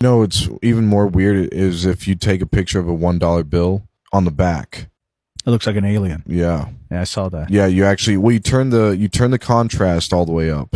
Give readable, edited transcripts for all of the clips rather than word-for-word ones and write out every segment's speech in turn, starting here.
No, it's even more weird is if you take a picture of a $1 bill on the back. It looks like an alien. Yeah. Yeah, I saw that. Yeah, you turn the contrast all the way up.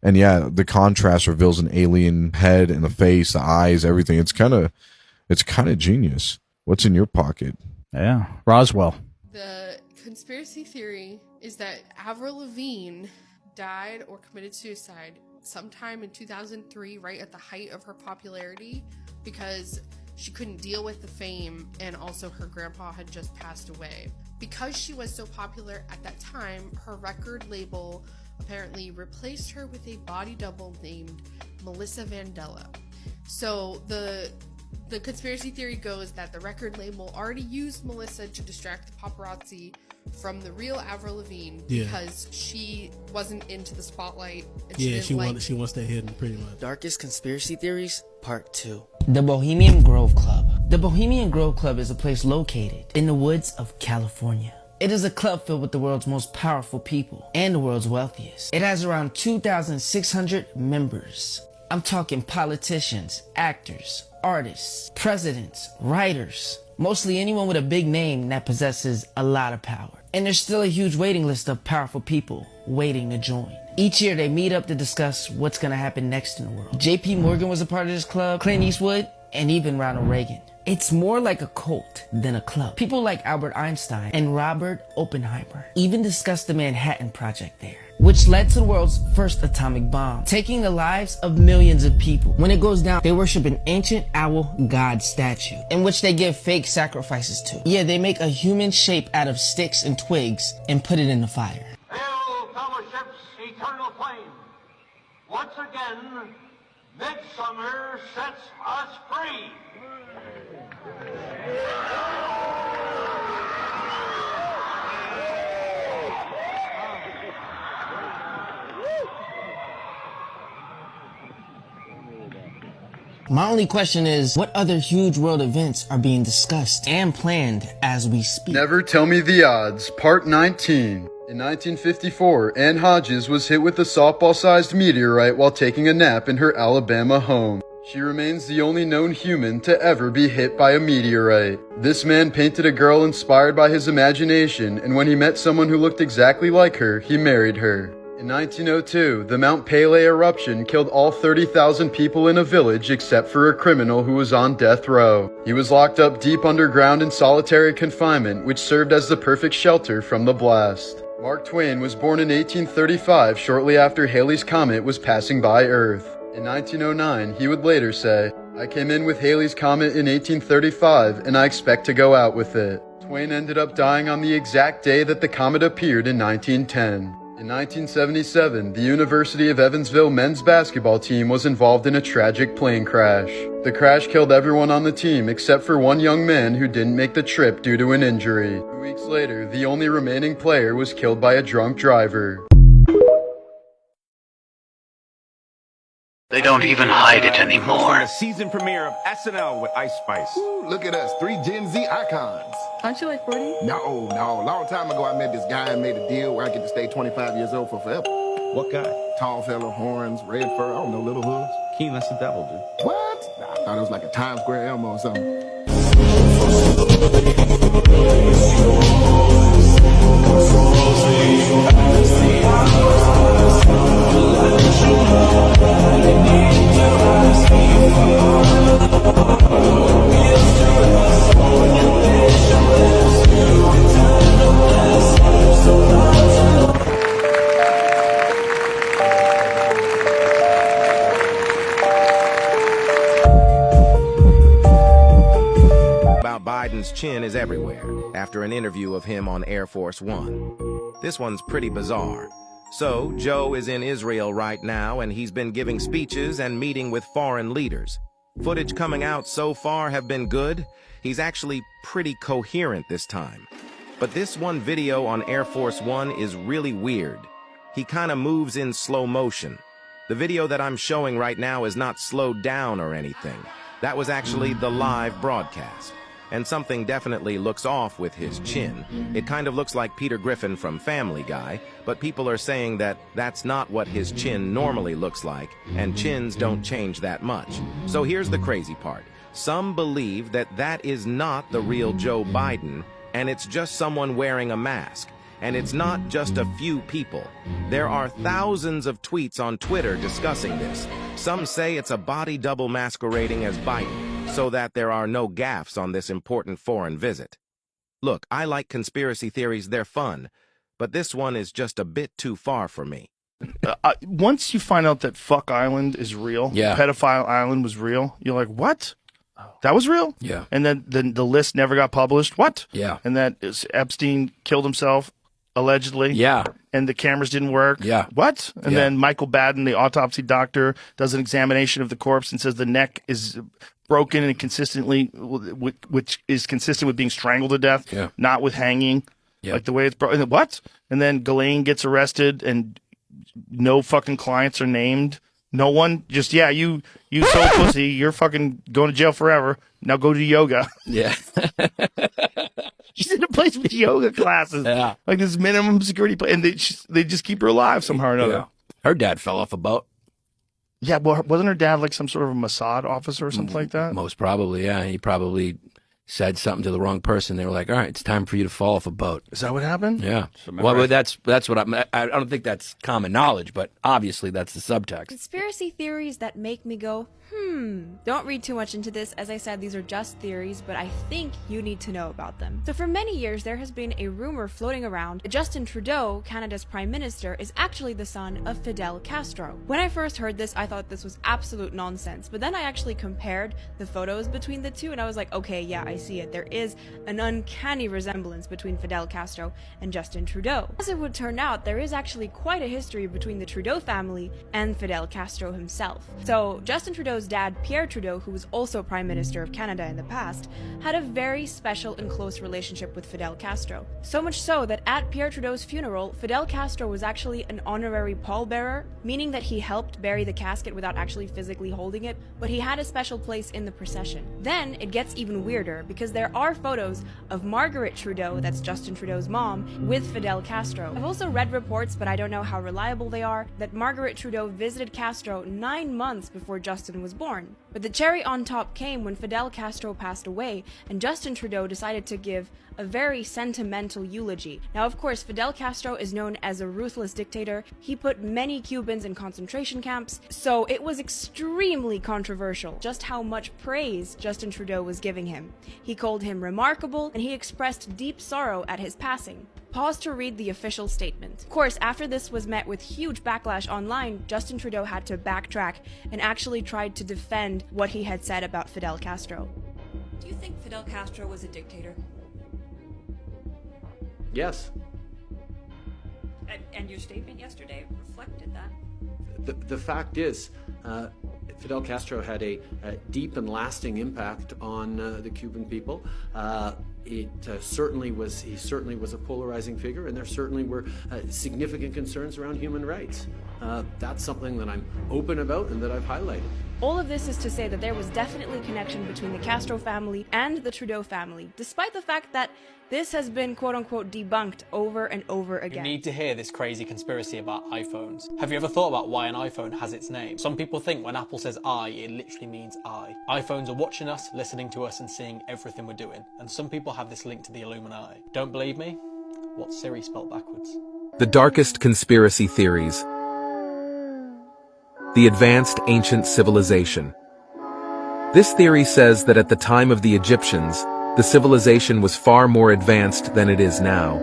And yeah, the contrast reveals an alien head and the face, the eyes, everything. It's kind of genius. What's in your pocket? Yeah, Roswell. The conspiracy theory is that Avril Lavigne died or committed suicide sometime in 2003, right at the height of her popularity, because she couldn't deal with the fame, and also her grandpa had just passed away. Because she was so popular at that time, her record label apparently replaced her with a body double named Melissa Vandella. So the conspiracy theory goes that the record label already used Melissa to distract the paparazzi from the real Avril Lavigne because she wasn't into the spotlight. And she wants that hidden pretty much. Darkest Conspiracy Theories, Part 2. The Bohemian Grove Club. The Bohemian Grove Club is a place located in the woods of California. It is a club filled with the world's most powerful people and the world's wealthiest. It has around 2,600 members. I'm talking politicians, actors, artists, presidents, writers, mostly anyone with a big name that possesses a lot of power. And there's still a huge waiting list of powerful people waiting to join. Each year they meet up to discuss what's going to happen next in the world. JP Morgan was a part of this club, Clint Eastwood, and even Ronald Reagan. It's more like a cult than a club. People like Albert Einstein and Robert Oppenheimer even discussed the Manhattan Project there, which led to the world's first atomic bomb, taking the lives of millions of people. When it goes down, they worship an ancient owl god statue, in which they give fake sacrifices to. Yeah, they make a human shape out of sticks and twigs and put it in the fire. Hail, fellowship's eternal flame! Once again, midsummer sets us free! My only question is, what other huge world events are being discussed and planned as we speak? Never Tell Me the Odds, Part 19. In 1954, Ann Hodges was hit with a softball-sized meteorite while taking a nap in her Alabama home. She remains the only known human to ever be hit by a meteorite. This man painted a girl inspired by his imagination, and when he met someone who looked exactly like her, he married her. In 1902, the Mount Pelée eruption killed all 30,000 people in a village except for a criminal who was on death row. He was locked up deep underground in solitary confinement, which served as the perfect shelter from the blast. Mark Twain was born in 1835, shortly after Halley's Comet was passing by Earth. In 1909, he would later say, "I came in with Halley's Comet in 1835, and I expect to go out with it." Twain ended up dying on the exact day that the comet appeared in 1910. In 1977, the University of Evansville men's basketball team was involved in a tragic plane crash. The crash killed everyone on the team except for one young man who didn't make the trip due to an injury. 2 weeks later, the only remaining player was killed by a drunk driver. They don't even hide it anymore. The season premiere of SNL with Ice Spice. Ooh, look at us, 3 Gen Z icons. Aren't you like 40? No. Long time ago, I met this guy and made a deal where I get to stay 25 years old for forever. What guy? Tall fella, horns, red fur, I don't know, little hoods. Keen, that's the devil, dude. What? I thought it was like a Times Square Elmo or something. About Biden's chin is everywhere after an interview of him on Air Force One. This one's pretty bizarre. So, Joe is in Israel right now, and he's been giving speeches and meeting with foreign leaders. Footage coming out so far have been good. He's actually pretty coherent this time. But this one video on Air Force One is really weird. He kind of moves in slow motion. The video that I'm showing right now is not slowed down or anything. That was actually the live broadcast. and something definitely looks off with his chin. It kind of looks like Peter Griffin from Family Guy, but people are saying that that's not what his chin normally looks like, and chins don't change that much. So here's the crazy part. Some believe that that is not the real Joe Biden, and it's just someone wearing a mask. And it's not just a few people. There are thousands of tweets on Twitter discussing this. Some say it's a body double masquerading as Biden, so that there are no gaffes on this important foreign visit. Look, I like conspiracy theories, they're fun, but this one is just a bit too far for me. Once you find out that Fuck Island is real, Pedophile Island was real, you're like, what? That was real? Yeah. And then the list never got published? What? Yeah. And that Epstein killed himself? Allegedly. Yeah. And the cameras didn't work. Yeah. What? And then Michael Baden, the autopsy doctor, does an examination of the corpse and says the neck is broken and which is consistent with being strangled to death, not with hanging, like the way it's broken. What? And then Ghislaine gets arrested and no fucking clients are named. No one, just, you sold pussy, you're fucking going to jail forever. Now go to yoga. Yeah. She's in a place with yoga classes. Yeah. Like this minimum security place. And they just keep her alive somehow or another. Yeah. Her dad fell off a boat. Yeah, well, wasn't her dad like some sort of a Mossad officer or something like that? Most probably, yeah. He probably said something to the wrong person. They were like, all right, it's time for you to fall off a boat. Is that what happened? Yeah. Well, that's what I don't think that's common knowledge, but obviously that's the subtext. Conspiracy theories that make me go, don't read too much into this. As I said, these are just theories, but I think you need to know about them. So for many years, there has been a rumor floating around that Justin Trudeau, Canada's Prime Minister, is actually the son of Fidel Castro. When I first heard this, I thought this was absolute nonsense, but then I actually compared the photos between the two, and I was like, okay, yeah, I see it. There is an uncanny resemblance between Fidel Castro and Justin Trudeau. As it would turn out, there is actually quite a history between the Trudeau family and Fidel Castro himself. So Justin Trudeau's dad, Pierre Trudeau, who was also Prime Minister of Canada in the past, had a very special and close relationship with Fidel Castro. So much so that at Pierre Trudeau's funeral, Fidel Castro was actually an honorary pallbearer, meaning that he helped bury the casket without actually physically holding it, but he had a special place in the procession. Then it gets even weirder because there are photos of Margaret Trudeau, that's Justin Trudeau's mom, with Fidel Castro. I've also read reports, but I don't know how reliable they are, that Margaret Trudeau visited Castro 9 months before Justin was born. But the cherry on top came when Fidel Castro passed away, and Justin Trudeau decided to give a very sentimental eulogy. Now, of course, Fidel Castro is known as a ruthless dictator. He put many Cubans in concentration camps, so it was extremely controversial just how much praise Justin Trudeau was giving him. He called him remarkable, and he expressed deep sorrow at his passing. Pause to read the official statement. Of course, after this was met with huge backlash online, Justin Trudeau had to backtrack and actually tried to defend what he had said about Fidel Castro. Do you think Fidel Castro was a dictator? Yes. And your statement yesterday reflected that. The fact is, Fidel Castro had a deep and lasting impact on the Cuban people. He certainly was a polarizing figure, and there certainly were significant concerns around human rights. That's something that I'm open about and that I've highlighted. All of this is to say that there was definitely a connection between the Castro family and the Trudeau family, despite the fact that this has been quote-unquote debunked over and over again. You need to hear this crazy conspiracy about iPhones. Have you ever thought about why an iPhone has its name? Some people think when Apple says I, it literally means I. iPhones are watching us, listening to us, and seeing everything we're doing. And some people have this link to the Illuminati. Don't believe me? What's Siri spelled backwards? The darkest conspiracy theories. The advanced ancient civilization. This theory says that at the time of the Egyptians, the civilization was far more advanced than it is now.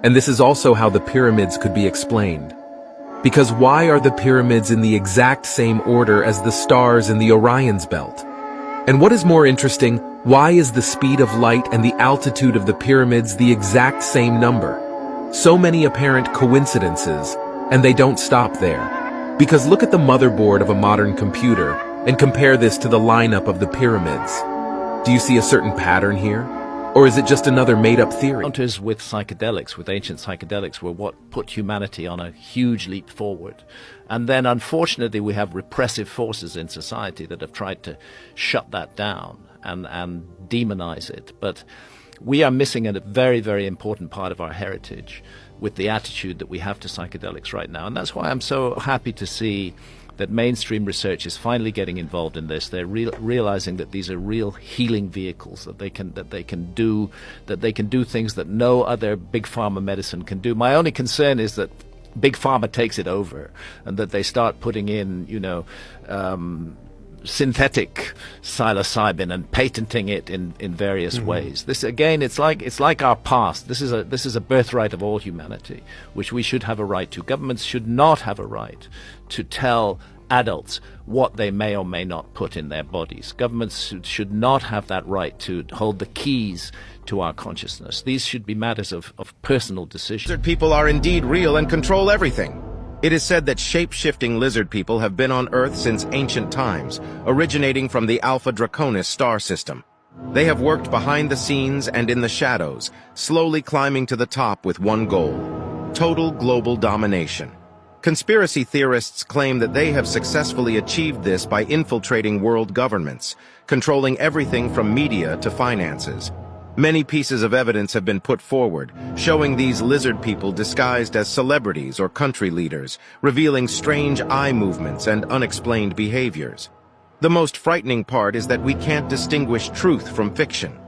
And this is also how the pyramids could be explained. Because why are the pyramids in the exact same order as the stars in the Orion's belt? And what is more interesting, why is the speed of light and the altitude of the pyramids the exact same number? So many apparent coincidences, and they don't stop there. Because look at the motherboard of a modern computer and compare this to the lineup of the pyramids. Do you see a certain pattern here? Or is it just another made-up theory? Encounters with psychedelics, with ancient psychedelics, were what put humanity on a huge leap forward. And then, unfortunately, we have repressive forces in society that have tried to shut that down and demonize it. But we are missing a very, very important part of our heritage with the attitude that we have to psychedelics right now. And that's why I'm so happy to see that mainstream research is finally getting involved in this. They're realizing that these are real healing vehicles, that they can do things that no other big pharma medicine can do. My only concern is that big pharma takes it over, and that they start putting in, synthetic psilocybin and patenting it in various ways. This again, it's like our past. This is a birthright of all humanity, which we should have a right to. Governments should not have a right to tell adults what they may or may not put in their bodies. Governments should not have that right to hold the keys to our consciousness. These should be matters of personal decision. Lizard people are indeed real and control everything. It is said that shape-shifting lizard people have been on Earth since ancient times, originating from the Alpha Draconis star system. They have worked behind the scenes and in the shadows, slowly climbing to the top with one goal: total global domination. Conspiracy theorists claim that they have successfully achieved this by infiltrating world governments, controlling everything from media to finances. Many pieces of evidence have been put forward, showing these lizard people disguised as celebrities or country leaders, revealing strange eye movements and unexplained behaviors. The most frightening part is that we can't distinguish truth from fiction.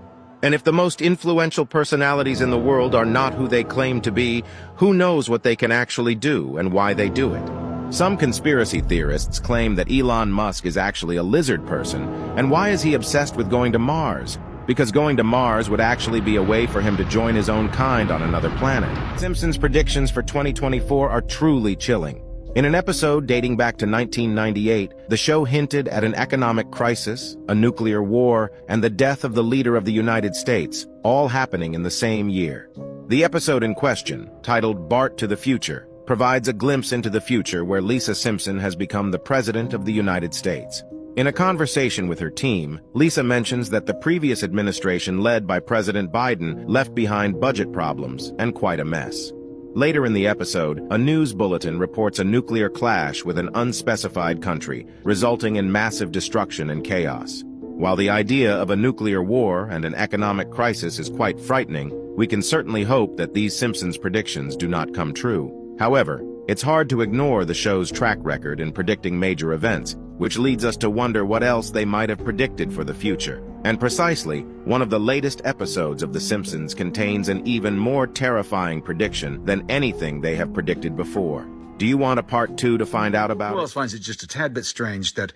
And if the most influential personalities in the world are not who they claim to be, who knows what they can actually do and why they do it? Some conspiracy theorists claim that Elon Musk is actually a lizard person, and why is he obsessed with going to Mars? Because going to Mars would actually be a way for him to join his own kind on another planet. Simpsons' predictions for 2024 are truly chilling. In an episode dating back to 1998, the show hinted at an economic crisis, a nuclear war, and the death of the leader of the United States, all happening in the same year. The episode in question, titled Bart to the Future, provides a glimpse into the future where Lisa Simpson has become the President of the United States. In a conversation with her team, Lisa mentions that the previous administration led by President Biden left behind budget problems and quite a mess. Later in the episode, a news bulletin reports a nuclear clash with an unspecified country, resulting in massive destruction and chaos. While the idea of a nuclear war and an economic crisis is quite frightening, we can certainly hope that these Simpsons predictions do not come true. However, it's hard to ignore the show's track record in predicting major events, which leads us to wonder what else they might have predicted for the future. And precisely, one of the latest episodes of The Simpsons contains an even more terrifying prediction than anything they have predicted before. Do you want a part 2 to find out about it? Who else finds it just a tad bit strange that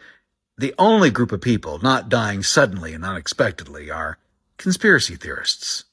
the only group of people not dying suddenly and unexpectedly are conspiracy theorists?